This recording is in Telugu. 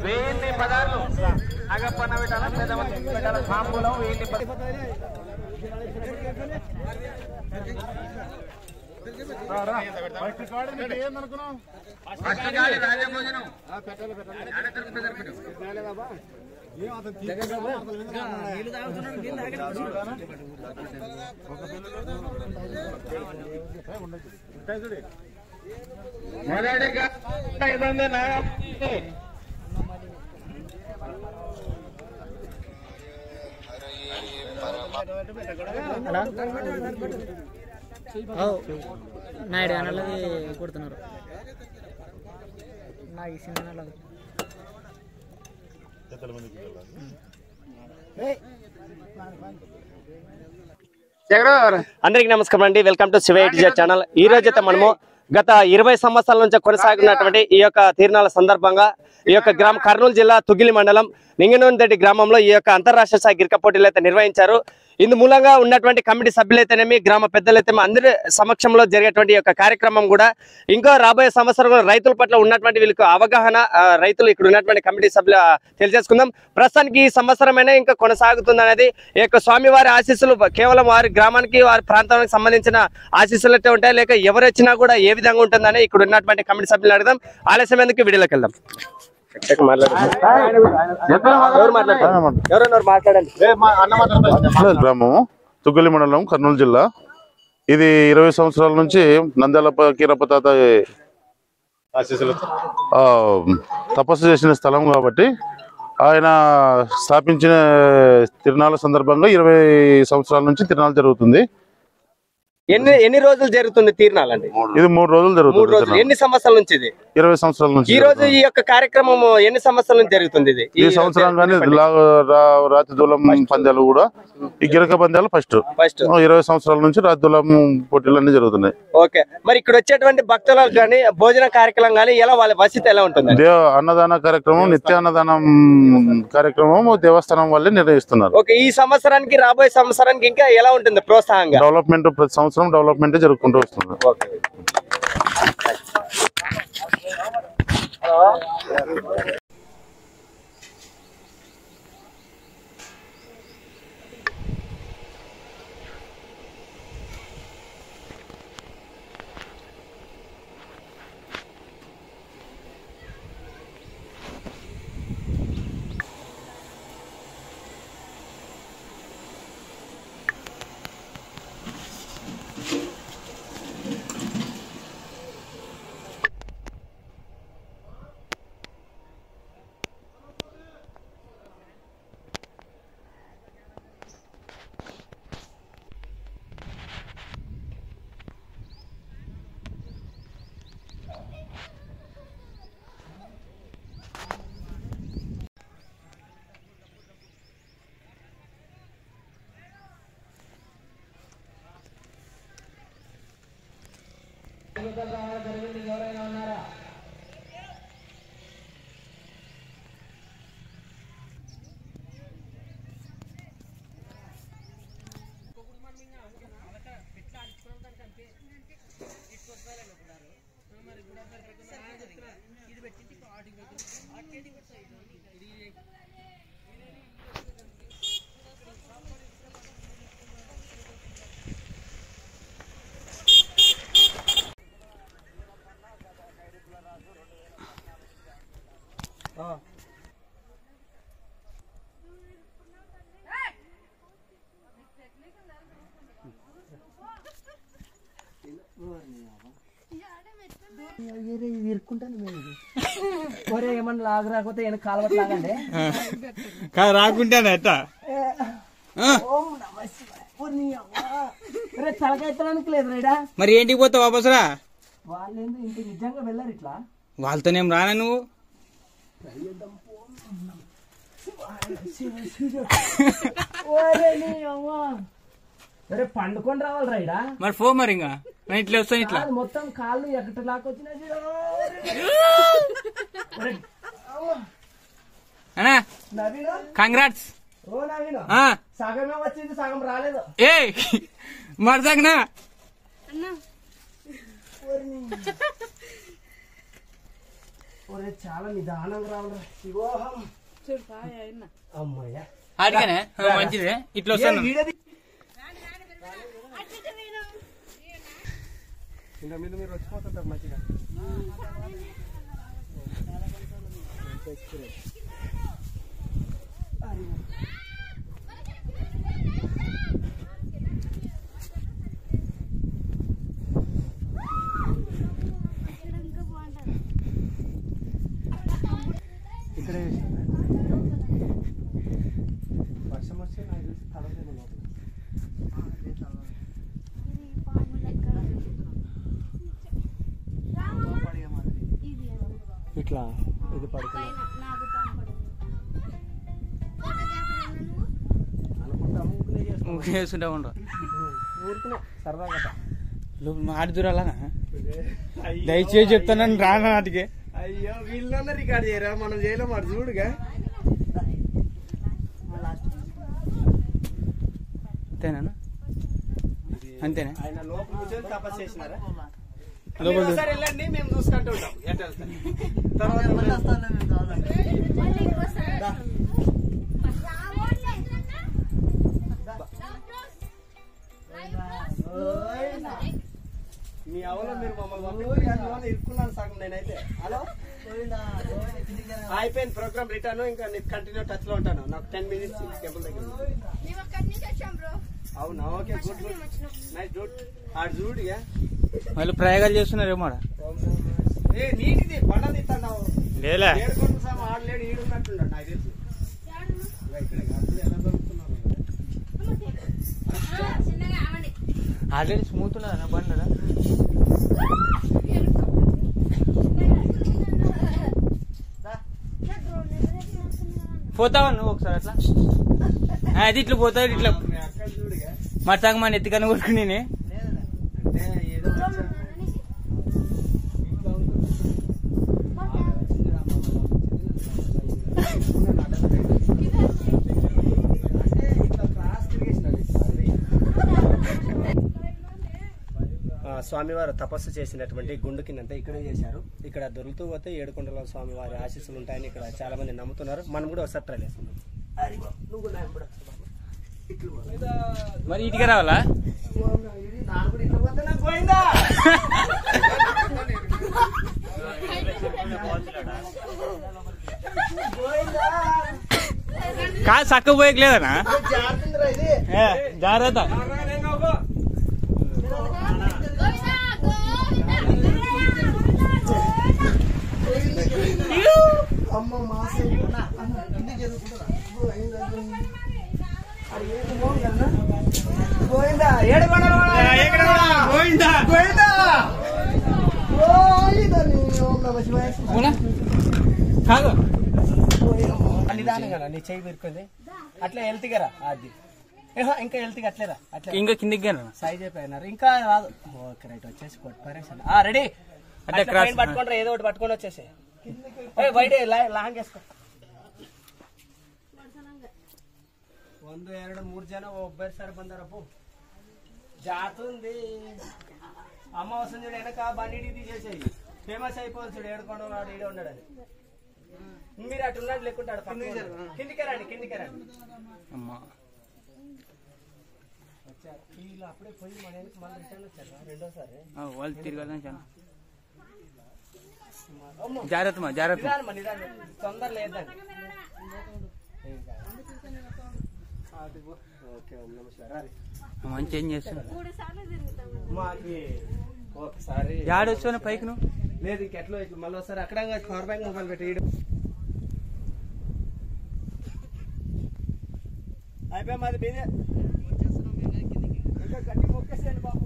వెయ్యి పదార్లు అగప్పన్న పెట్టాల పెట్టాల సాంబూలం వెయ్యి రాజభోజనం మొదటిగా నాయుడు అన్నది కొడుతున్నారు నాకు ఇచ్చిన అందరికి నమస్కారం అండి. Welcome to Shiva channel. ఈ రోజైతే మనము గత 20 సంవత్సరాల నుంచి కొనసాగుతున్నటువంటి ఈ యొక్క తీర్నాల సందర్భంగా ఈ యొక్క గ్రామం కర్నూలు జిల్లా తుగిలి మండలం నింగనూనెదెడ్డి గ్రామంలో ఈ యొక్క అంతర్రాష్ట్రీయ స్థాయి గిరిక పోటీలు అయితే నిర్వహించారు. ఇందు మూలంగా ఉన్నటువంటి కమిటీ సభ్యులైతేనేమి గ్రామ పెద్దలైతేనేమి అందరి సమక్షంలో జరిగేటువంటి యొక్క కార్యక్రమం కూడా ఇంకా రాబోయే సంవత్సరంలో రైతుల పట్ల ఉన్నటువంటి వీళ్ళకి అవగాహన రైతులు ఇక్కడ ఉన్నటువంటి కమిటీ సభ్యులు తెలియజేసుకుందాం. ప్రస్తుతానికి ఈ సంవత్సరమైనా ఇంకా కొనసాగుతుంది అనేది ఈ యొక్క స్వామివారి ఆశీస్సులు కేవలం వారి గ్రామానికి వారి ప్రాంతానికి సంబంధించిన ఆశీస్సులు అయితే ఉంటాయి లేక ఎవరు వచ్చినా కూడా ఏ విధంగా ఉంటుందని ఇక్కడ ఉన్నటువంటి కమిటీ సభ్యులు అడగదాం. ఆలస్యం ఎందుకు వీడియోలోకి వెళ్దాం. గ్రామము తుగ్గలి మండలం కర్నూలు జిల్లా. ఇది 20 సంవత్సరాల నుంచి నంద్యాల కీరప్ప తాత తపస్సు చేసిన స్థలం కాబట్టి ఆయన స్థాపించిన తిరునాళ్ళ సందర్భంగా 20 సంవత్సరాల నుంచి తిరునాళ్ళు జరుగుతుంది. ఎన్ని రోజులు జరుగుతుంది తీర్నాలండి? ఇది 3 రోజులు జరుగుతుంది. ఎన్ని సంవత్సరాల నుంచి? ఇది 20 సంవత్సరాల నుంచి. ఈ రోజు ఈ యొక్క కార్యక్రమం ఎన్ని సంవత్సరాల నుంచి జరుగుతుంది? ఇది ఈ సంవత్సరం కానీ రాతి దూలం పందాలు కూడా ఈ గిరక పందాలు ఫస్ట్ 20 సంవత్సరాల నుంచి రాతి దూలం పోటీలు అన్ని జరుగుతున్నాయి. ఓకే, మరి ఇక్కడ వచ్చేటువంటి భక్తులకు కానీ భోజన కార్యక్రమం కానీ ఎలా వాళ్ళ వసతి ఎలా ఉంటుంది? అన్నదాన కార్యక్రమం, నిత్య అన్నదానం కార్యక్రమం దేవస్థానం వాళ్ళే నిర్వహిస్తున్నారు. ఓకే, ఈ సంవత్సరానికి రాబోయే సంవత్సరానికి ఇంకా ఎలా ఉంటుంది ప్రోత్సాహంగా? డెవలప్మెంట్ ప్రతి సంవత్సరం డెవలప్మెంట్ జరుపుకుంటూ వస్తుంది. ఎవరైనా ఉన్నారా? ఏమన్నా లాగు రాకపోతే కాలవట్ లాగండి రాకుంటానే తలకెత్తడానికి లేదు రైడా. మరి ఏంటికి పోతావు వాపసురా? వాళ్ళు ఇంటికి నిజంగా వెళ్ళారు ఇట్లా. వాళ్ళతోనేం రానా నువ్వు? అరే పండుకొని రావాలి రైడా. మరి పో మరి ఇంకా ఇట్లా వస్తాను ఇట్లా మొత్తం కాళ్ళు ఎక్కటి లాక్కొచ్చినా కంగ్రాట్స్. ఓ నవీన్ ఆ, సగమే వచ్చింది సగం రాలేదు. ఏ మరసగనా ఒరే చాలా నిదానంగా రావురా శివోహం. అమ్మయ్య అడిగానే మంచిదే ఇట్లా వస్తాను. ఇంకా మీరు వచ్చిపోతుంటారు మంచిగా. ఇక్కడే వర్షం వస్తే నాకు తెలిసి తడవలేదు లోపల. ఇట్లా ఇది పడుతుంది అనుకుంటా. చేస్తుంటే ఉండవు ఊరుకునే సరదాగా. ఆడి దూరాలనా దయచేసి చెప్తానని రానా నాటికి. అయ్యో వీళ్ళన్నా రికార్డ్ చేయరా, మనం చేయలేం. వాడు చూడుగా. అంతేనా అంతేనా ఆయన లోపల కూర్చొని తపస్సు చేసినారా? లోపల ఒకసారి వెళ్ళండి, మేము చూసుకుంటూ ఉంటాం. ఎట్లా వెళ్తారు? తర్వాత మీ అవలో మీరు మమ్మల్ని ఇరుక్కున్నాను సగం నేనైతే. హలో అయిపోయింది ప్రోగ్రామ్ రిటర్న్. ఇంకా కంటిన్యూ టచ్ లో ఉంటాను. నాకు 10 minutes టెంపుల్ దగ్గర. అవునా? Okay, good good nice good. ఆడు చూడుగా వాళ్ళు ప్రయోగాలు చేస్తున్నారేమో. నీటిది బండ తీస్తున్నావు. లేదా ఏడుకొండ సామ ఆడలేడు, ఈడున్నట్టున్నాడు నాకు తెలుసు. ఇక్కడ అసలు ఎలా దొరుకుతున్నావు? ఆల్రెడీ స్మూత్ ఉన్నదా బండి? పోతావా నువ్వు ఒకసారి అట్లా? అది ఇట్లా పోతావు ఇట్లా అక్కడ చూడుగా. మరసాగ మన ఎత్తికన్నా కొట్టుకుని అంటే ఏదో స్వామివారు తపస్సు చేసినటువంటి గుండు కిందంతా ఇక్కడే చేశారు. ఇక్కడ దొరుకుతూ పోతే ఏడుకొండల స్వామివారి ఆశీస్సులు ఉంటాయని ఇక్కడ చాలా మంది నమ్ముతున్నారు. మనం కూడా ఒకసారి ట్రై చేస్తున్నాం. మరి ఇటుక రావాలా? కాదు చక్క పోయలేదనా? జాగ్రత్త. కాదు నిదానంగా నీ చెయ్యి పెరుకుంది అట్లా వెళ్తిగారా. అది ఇంకా వెళ్తిగా అట్లేరా? అట్లా ఇంకా కిందికి సైజ్ అయిపోయినారు. ఇంకా రాదు. ఓకే రైట్, వచ్చేసి పరేషన్ రెడీ. పట్టుకుంటారా? ఏదో ఒకటి పట్టుకొని వచ్చేసి బయట లాంగ్ వేసుకో. 1 2 3 జన ఒబ్బరిసారి బందారపు జాతుంది. అమావాస్య చూడు వెనక బండి తీసేసేయి. ఫేమస్ అయిపోవాలి చూడు. ఏడుకోవడం వాడు ఈడే ఉన్నాడని. మీరు అటు ఉన్నాడు లేకుంటాడు. కిందికే రండి, కిందికే రండి. వీళ్ళు అప్పుడే పోయి మన మళ్ళీ రిటర్న్ వచ్చారు రెండోసారి. వాళ్ళు తిరగదని చాలా జాగ్రత్త జాగ్రత్త. తొందర లేదండి. ఓకే, మంచి ఏం చేస్తాను. ఒకసారి జాడొచ్చాను పైకి నువ్వు లేదు. ఇంకెట్లో ఇట్లా మళ్ళీ ఒకసారి అక్కడ పవర్ బ్యాంక్ మొబైల్ పెట్టి అయిపోయా. మాది బీదే ఇంకా గట్టి మొక్కేసేయండి బాబు.